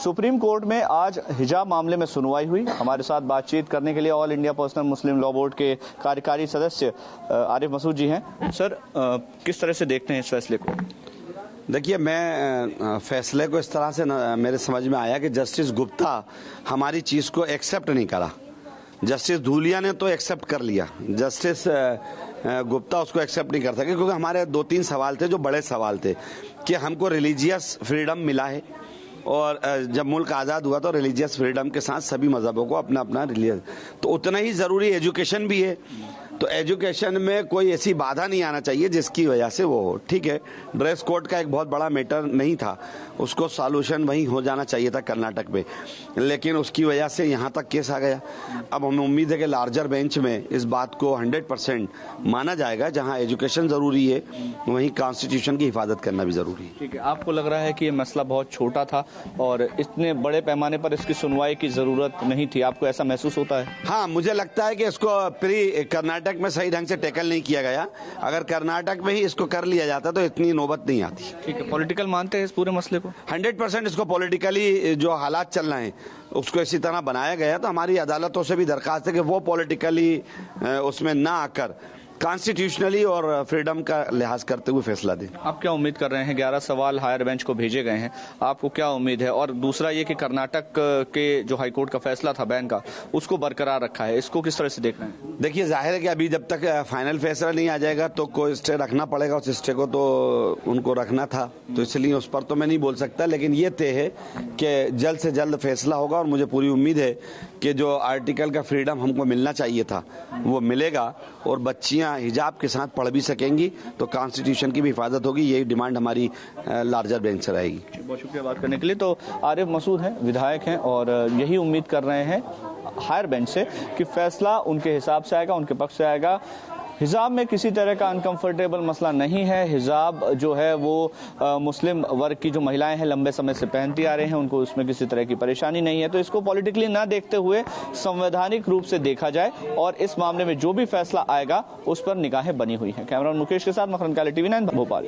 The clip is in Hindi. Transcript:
सुप्रीम कोर्ट में आज हिजाब मामले में सुनवाई हुई। हमारे साथ बातचीत करने के लिए ऑल इंडिया पर्सनल मुस्लिम लॉ बोर्ड के कार्यकारी सदस्य आरिफ मसूद जी हैं। सर, किस तरह से देखते हैं इस फैसले को? देखिए, मैं फैसले को इस तरह से मेरे समझ में आया कि जस्टिस गुप्ता हमारी चीज को एक्सेप्ट नहीं करा। जस्टिस धूलिया ने तो एक्सेप्ट कर लिया, जस्टिस गुप्ता उसको एक्सेप्ट नहीं कर सके, क्योंकि हमारे 2-3 सवाल थे जो बड़े सवाल थे कि हमको रिलीजियस फ्रीडम मिला है और जब मुल्क आज़ाद हुआ तो रिलीजियस फ्रीडम के साथ सभी मजहबों को अपना अपना रिलीजियस, तो उतना ही ज़रूरी एजुकेशन भी है। तो एजुकेशन में कोई ऐसी बाधा नहीं आना चाहिए जिसकी वजह से वो हो। ठीक है, ड्रेस कोड का एक बहुत बड़ा मैटर नहीं था, उसको सॉल्यूशन वहीं हो जाना चाहिए था कर्नाटक में, लेकिन उसकी वजह से यहाँ तक केस आ गया। अब हमें उम्मीद है कि लार्जर बेंच में इस बात को 100% माना जाएगा। जहाँ एजुकेशन ज़रूरी है वहीं कॉन्स्टिट्यूशन की हिफाजत करना भी ज़रूरी है। ठीक है, आपको लग रहा है कि ये मसला बहुत छोटा था और इतने बड़े पैमाने पर इसकी सुनवाई की ज़रूरत नहीं थी, आपको ऐसा महसूस होता है? हाँ, मुझे लगता है कि इसको कर्नाटक में सही ढंग से टैकल नहीं किया गया। अगर कर्नाटक में ही इसको कर लिया जाता तो इतनी नौबत नहीं आती। ठीक है, पॉलिटिकल मानते हैं इस पूरे मसले को? 100% इसको पॉलिटिकली जो हालात चल रहे हैं उसको इसी तरह बनाया गया। तो हमारी अदालतों से भी दरखास्त है कि वो पॉलिटिकली उसमें ना आकर कॉन्स्टिट्यूशनली और फ्रीडम का लिहाज करते हुए फैसला दें। आप क्या उम्मीद कर रहे हैं? 11 सवाल हायर बेंच को भेजे गए हैं, आपको क्या उम्मीद है? और दूसरा ये कि कर्नाटक के जो हाईकोर्ट का फैसला था बैन का, उसको बरकरार रखा है, इसको किस तरह से देख रहे हैं? देखिए, जाहिर है कि अभी जब तक फाइनल फैसला नहीं आ जाएगा तो कोई स्टे रखना पड़ेगा। उस स्टे को तो उनको रखना था, तो इसलिए उस पर तो मैं नहीं बोल सकता, लेकिन ये तय है कि जल्द से जल्द फैसला होगा और मुझे पूरी उम्मीद है कि जो आर्टिकल का फ्रीडम हमको मिलना चाहिए था वो मिलेगा और बच्चियां हिजाब के साथ पढ़ भी सकेंगी, तो कॉन्स्टिट्यूशन की भी हिफाजत होगी। यही डिमांड हमारी लार्जर बेंच से रहेगी। बहुत शुक्रिया बात करने के लिए। तो आरिफ मसूद हैं, विधायक हैं और यही उम्मीद कर रहे हैं हायर बेंच से कि फैसला उनके हिसाब से आएगा, उनके पक्ष से आएगा। हिजाब में किसी तरह का अनकंफर्टेबल मसला नहीं है। हिजाब जो है वो मुस्लिम वर्ग की जो महिलाएं हैं लंबे समय से पहनती आ रहे हैं, उनको उसमें किसी तरह की परेशानी नहीं है। तो इसको पॉलिटिकली ना देखते हुए संवैधानिक रूप से देखा जाए और इस मामले में जो भी फैसला आएगा उस पर निगाहें बनी हुई हैं। कैमरामैन मुकेश के साथ मकरंद काले, TV9 भोपाल।